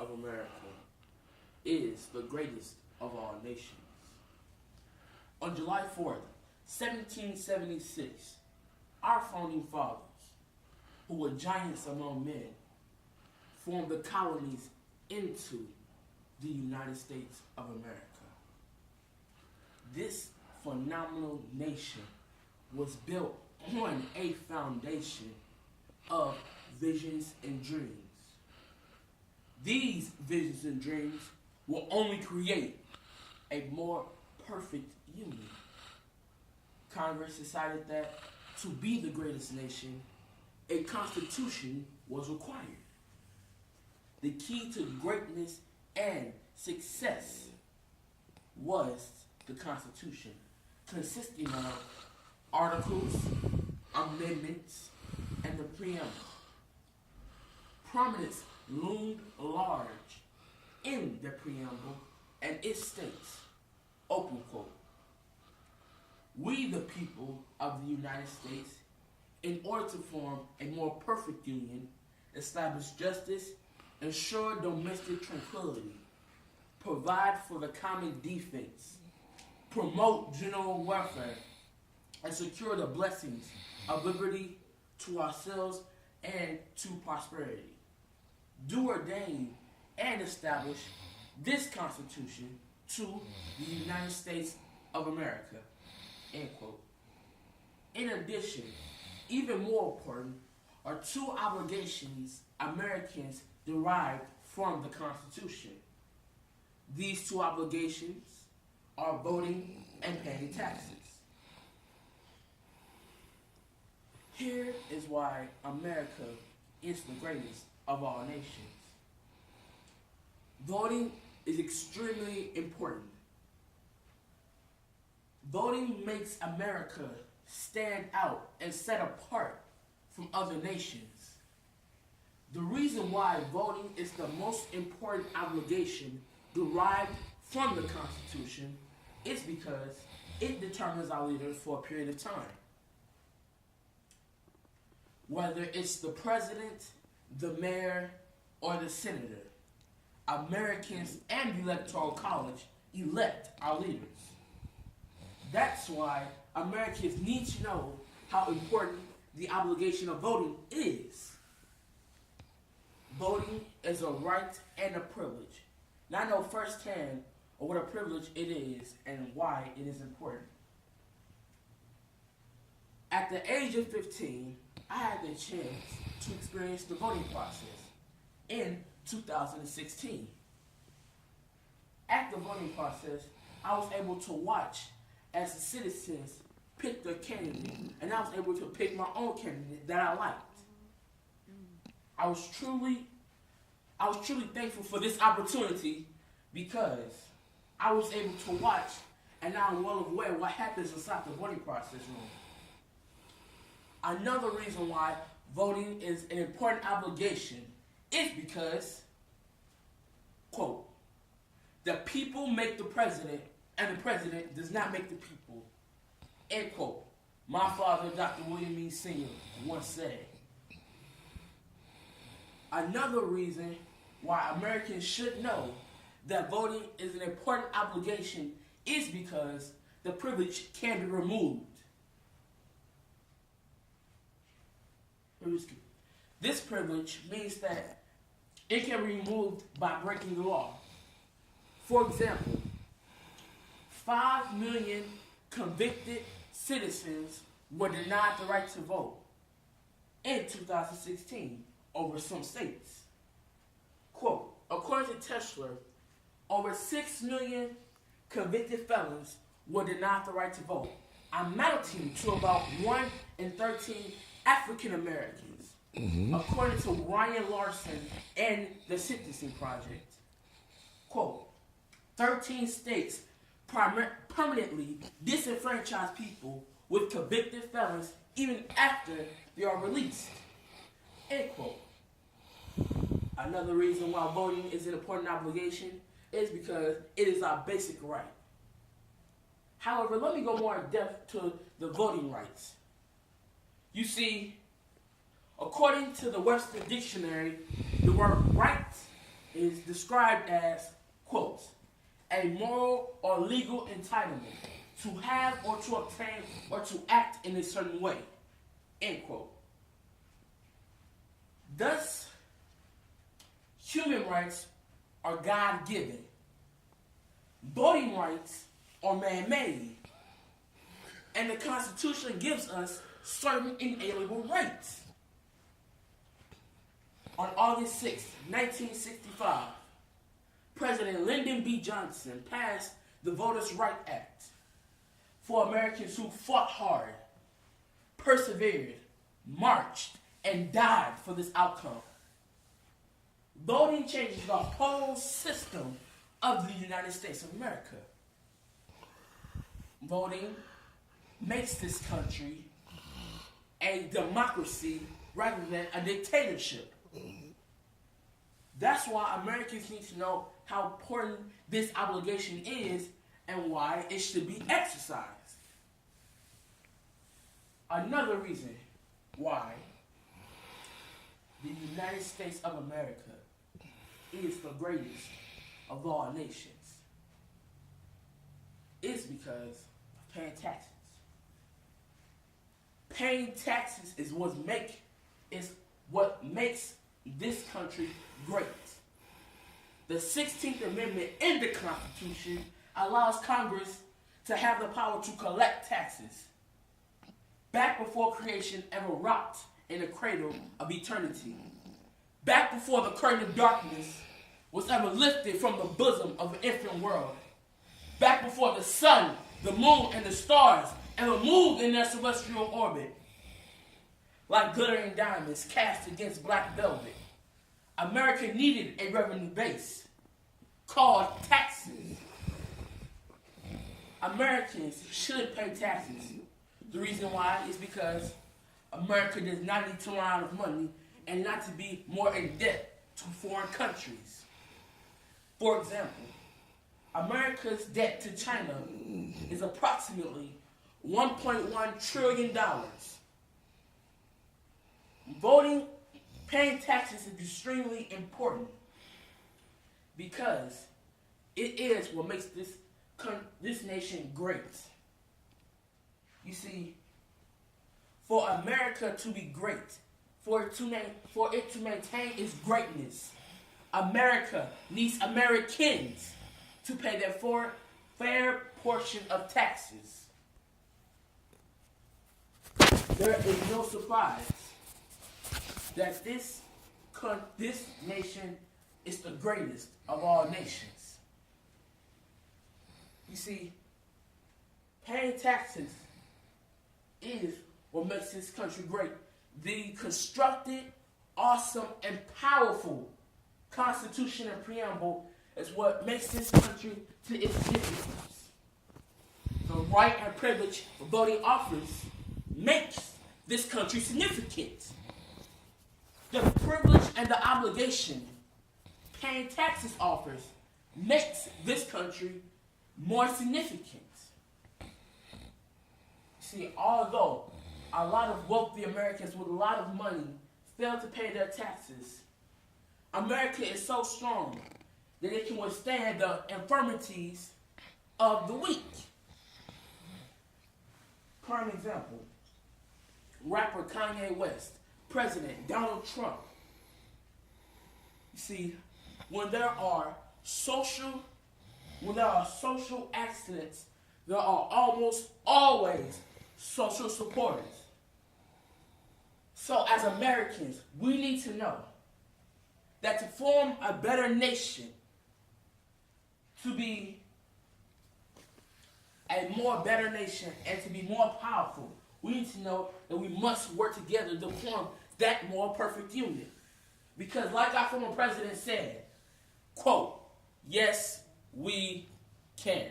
of America is the greatest of all nations. On July 4th, 1776, our founding fathers, who were giants among men, formed the colonies into the United States of America. This phenomenal nation was built on a foundation of visions and dreams. These visions and dreams will only create a more perfect union. Congress decided that to be the greatest nation, a constitution was required. The key to greatness and success was the Constitution, consisting of articles, amendments, and the preamble. Prominence loomed large in the preamble, and it states, open quote, "We, the people of the United States, in order to form a more perfect union, establish justice, ensure domestic tranquility, provide for the common defense, promote general welfare, and secure the blessings of liberty to ourselves and to prosperity. Do ordain and establish this Constitution to the United States of America." End quote. In addition, even more important are two obligations Americans derived from the Constitution. These two obligations are voting and paying taxes. Here is why America is the greatest of all nations. Voting is extremely important. Voting makes America stand out and set apart from other nations. The reason why voting is the most important obligation derived from the Constitution is because it determines our leaders for a period of time. Whether it's the president, the mayor, or the senator, Americans and the Electoral College elect our leaders. That's why Americans need to know how important the obligation of voting is. Voting is a right and a privilege. Now I know firsthand what a privilege it is and why it is important. At the age of 15, I had the chance to experience the voting process in 2016. At the voting process, I was able to watch as the citizens picked their candidate, and I was able to pick my own candidate that I liked. I was truly thankful for this opportunity because I was able to watch, and now I'm well aware what happens inside the voting process room. Another reason why voting is an important obligation is because, quote, "The people make the president, and the president does not make the people," end quote. My father, Dr. William E. Sr., once said. Another reason why Americans should know that voting is an important obligation is because the privilege can be removed. This privilege means that it can be removed by breaking the law. For example, 5 million convicted citizens were denied the right to vote in 2016 over some states. Quote, according to Tesla, over 6 million convicted felons were denied the right to vote, amounting to about 1 in 13 African Americans, according to Ryan Larson and the Sentencing Project. Quote, 13 states permanently disenfranchise people with convicted felons even after they are released. End quote. Another reason why voting is an important obligation is because it is our basic right. However, let me go more in depth to the voting rights. You see, according to the Webster Dictionary, the word right is described as, quote, a moral or legal entitlement to have or to obtain or to act in a certain way, end quote. Thus, human rights are God-given. Voting rights are man-made. And the Constitution gives us certain inalienable rights. On August 6, 1965, President Lyndon B. Johnson passed the Voters' Right Act for Americans who fought hard, persevered, marched, and died for this outcome. Voting changes the whole system of the United States of America. Voting makes this country a democracy rather than a dictatorship. That's why Americans need to know how important this obligation is and why it should be exercised. Another reason why the United States of America is the greatest of all nations is because of paying taxes. Paying taxes is what makes this country great. The 16th Amendment in the Constitution allows Congress to have the power to collect taxes. Back before creation ever rocked in the cradle of eternity. Back before the curtain of darkness was ever lifted from the bosom of the infant world. Back before the sun, the moon, and the stars ever moved in their celestial orbit. Like glittering diamonds cast against black velvet, America needed a revenue base called taxes. Americans should pay taxes. The reason why is because America does not need to run out of money and not to be more in debt to foreign countries. For example, America's debt to China is approximately $1.1 trillion. Paying taxes is extremely important because it is what makes this nation great. You see, for America to be great, for it to maintain its greatness, America needs Americans to pay their fair portion of taxes. There is no surprise that this nation is the greatest of all nations. You see, paying taxes is what makes this country great. The constructed, awesome, and powerful Constitution and preamble is what makes this country to its significance. The right and privilege of voting office makes this country significant. The privilege and the obligation paying taxes offers makes this country more significant. See, although a lot of wealthy Americans with a lot of money fail to pay their taxes, America is so strong that it can withstand the infirmities of the weak. Prime example, rapper Kanye West, President Donald Trump. You see, when there are social accidents, there are almost always social supporters. So as Americans, we need to know that to form a better nation, to be a more better nation and to be more powerful, we need to know that we must work together to form that more perfect union. Because like our former president said, quote, yes, we can.